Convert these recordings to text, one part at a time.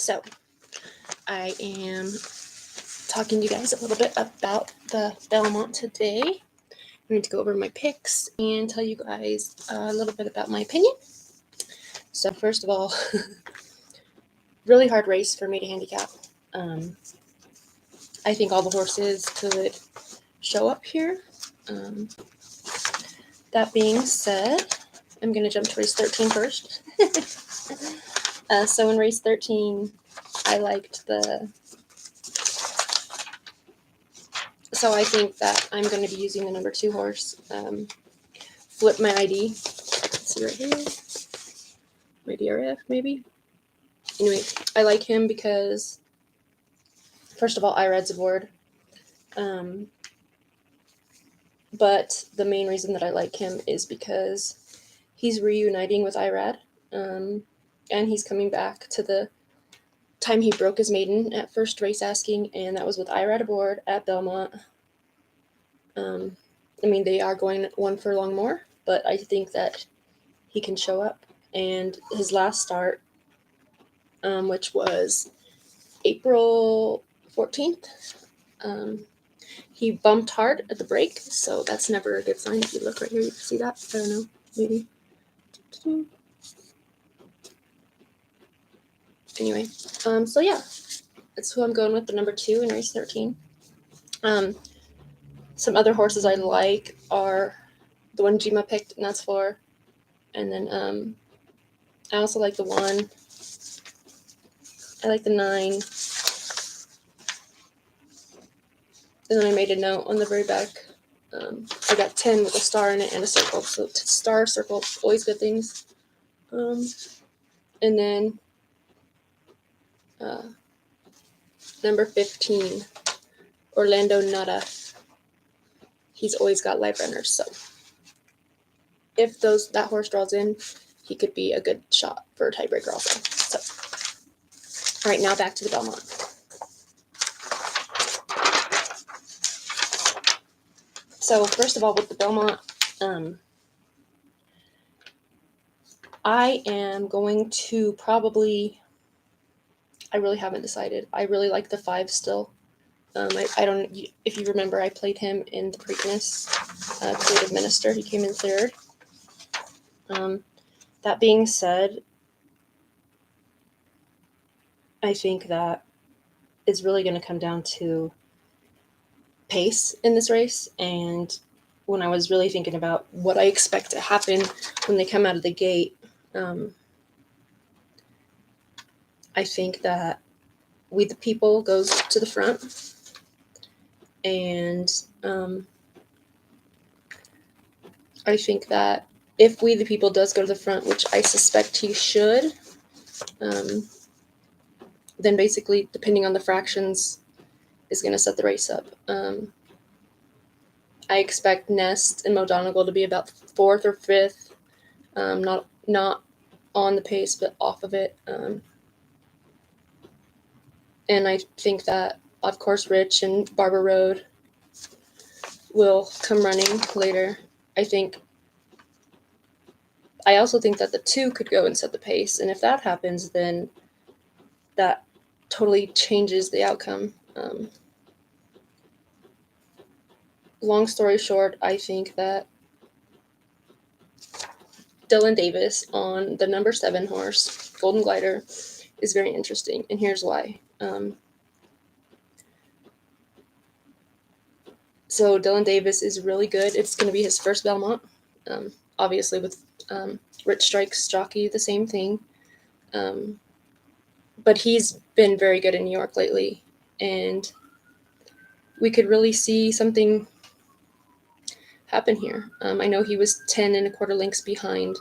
So I am talking to you guys a little bit about the Belmont today. I'm going to go over my picks and tell you guys a little bit about my opinion. So first of all, really hard race for me to handicap. I think all the horses could show up here. That being said, I'm going to jump to race 13 first. So in race 13, I liked so I think that I'm going to be using the number 2 horse, Flip My ID. Let's see right here. My DRF, maybe. Anyway, I like him because, first of all, Irad's aboard. But the main reason that I like him is because he's reuniting with Irad. And he's coming back to the time he broke his maiden at first race asking, and that was with Irad aboard at Belmont. They are going 1 furlong more, but I think that he can show up. And his last start, which was April 14th, he bumped hard at the break, so that's never a good sign. If you look right here, you can see that. I don't know, maybe. Anyway, so yeah, that's who I'm going with, the number 2 in race 13. Some other horses I like are the one Jima picked, and that's 4. And then I also like the 1. I like the 9. And then I made a note on the very back. I got 10 with a star in it and a circle. So star, circle, always good things. And then number 15, Orlando Nada. He's always got live runners. So if that horse draws in, he could be a good shot for a tiebreaker also. So, all right, now back to the Belmont. So first of all, with the Belmont, I am going to I really haven't decided. I really like the 5 still. I don't, if you remember, I played him in the Preakness Creative Minister. He came in 3rd. That being said, I think that it's really going to come down to pace in this race. And when I was really thinking about what I expect to happen when they come out of the gate, I think that We the People goes to the front. And I think that if We the People does go to the front, which I suspect he should, then basically, depending on the fractions, is going to set the race up. I expect Nest and Modonegal to be about 4th or 5th, not on the pace, but off of it. And I think that, of course, Rich and Barber Road will come running later. I also think that the 2 could go and set the pace. And if that happens, then that totally changes the outcome. Long story short, I think that Dylan Davis on the number 7 horse, Golden Glider, is very interesting. And here's why. So Dylan Davis is really good. It's going to be his first Belmont. Obviously with Rich Strike's jockey, the same thing. But he's been very good in New York lately. And we could really see something happen here. I know he was 10 1/4 lengths behind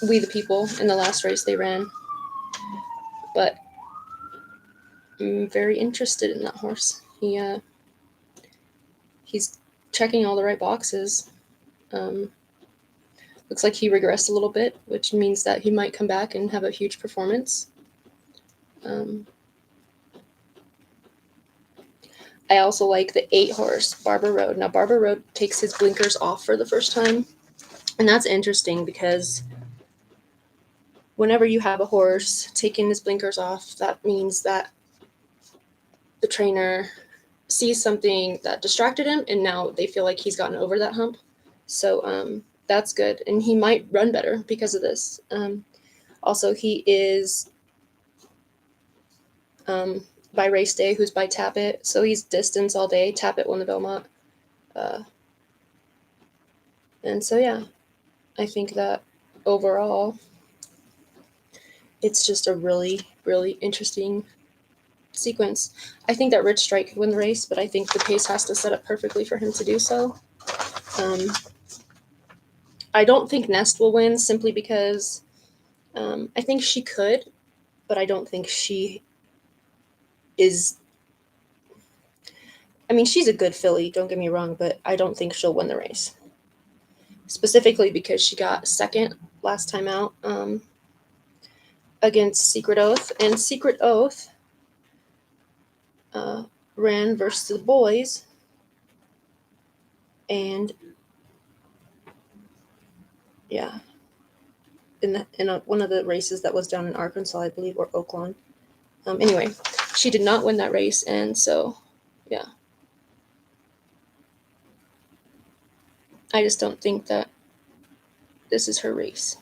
We the People in the last race they ran. But I'm very interested in that horse. He's checking all the right boxes. Looks like he regressed a little bit, which means that he might come back and have a huge performance. I also like the 8 horse, Barber Road. Now, Barber Road takes his blinkers off for the first time. And that's interesting because whenever you have a horse taking his blinkers off, that means that the trainer sees something that distracted him, and now they feel like he's gotten over that hump. So that's good, and he might run better because of this. Also, he is by race day, who's by Tappet, so he's distance all day. Tappet won the Belmont, and so yeah, I think that overall, it's just a really, really interesting sequence. I think that Rich Strike could win the race, but I think the pace has to set up perfectly for him to do so. I don't think Nest will win simply because I think she could, but I don't think she is. I mean, she's a good filly, don't get me wrong, but I don't think she'll win the race. Specifically because she got second last time out against Secret Oath, and Secret Oath ran versus the boys, and yeah, in one of the races that was down in Arkansas, I believe, or Oaklawn. Anyway, she did not win that race, and so yeah, I just don't think that this is her race.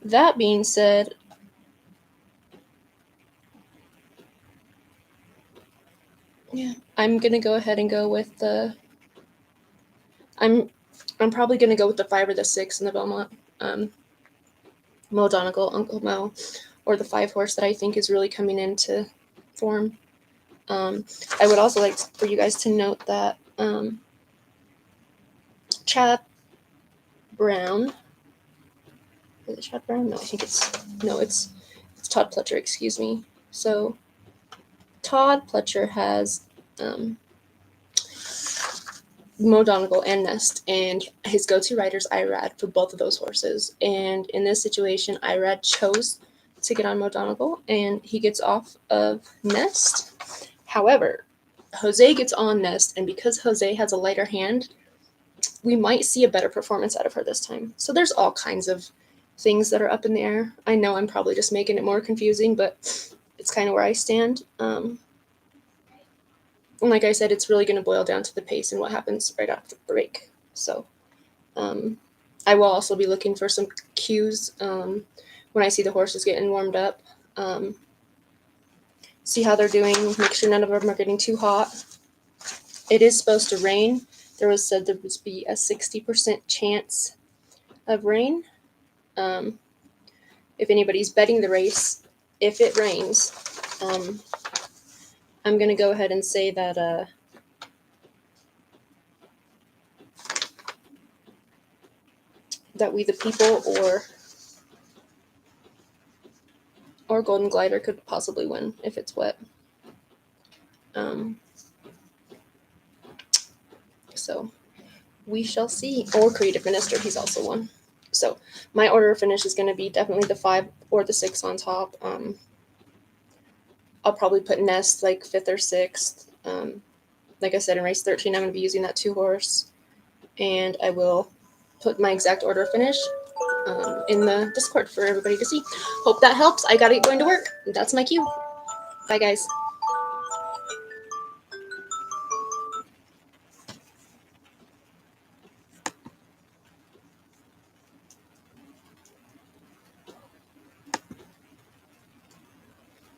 That being said, yeah, I'm gonna go ahead and go with the. I'm probably gonna go with the 5 or the 6 in the Belmont. Mo Donegal, Uncle Mo, or the 5 horse that I think is really coming into form. I would also like for you guys to note that Chad Brown. Is it Chad Brown? No, I think it's Todd Pletcher. Excuse me. So Todd Pletcher has Mo Donegal and Nest, and his go-to rider's Irad for both of those horses. And in this situation, Irad chose to get on Mo Donegal, and he gets off of Nest. However, Jose gets on Nest, and because Jose has a lighter hand, we might see a better performance out of her this time. So there's all kinds of things that are up in the air. I know I'm probably just making it more confusing, but it's kind of where I stand. And like I said, it's really going to boil down to the pace and what happens right after the break. So I will also be looking for some cues when I see the horses getting warmed up. See how they're doing, make sure none of them are getting too hot. It is supposed to rain. There was said there would be a 60% chance of rain. If anybody's betting the race, if it rains, I'm going to go ahead and say that that We the People or Golden Glider could possibly win if it's wet. So we shall see. Or Creative Minister, he's also won. So my order of finish is going to be definitely the 5 or the 6 on top. I'll probably put Nest like 5th or 6th. Like I said, in race 13, I'm going to be using that 2 horse. And I will put my exact order of finish in the Discord for everybody to see. Hope that helps. I got to get going to work. That's my cue. Bye, guys.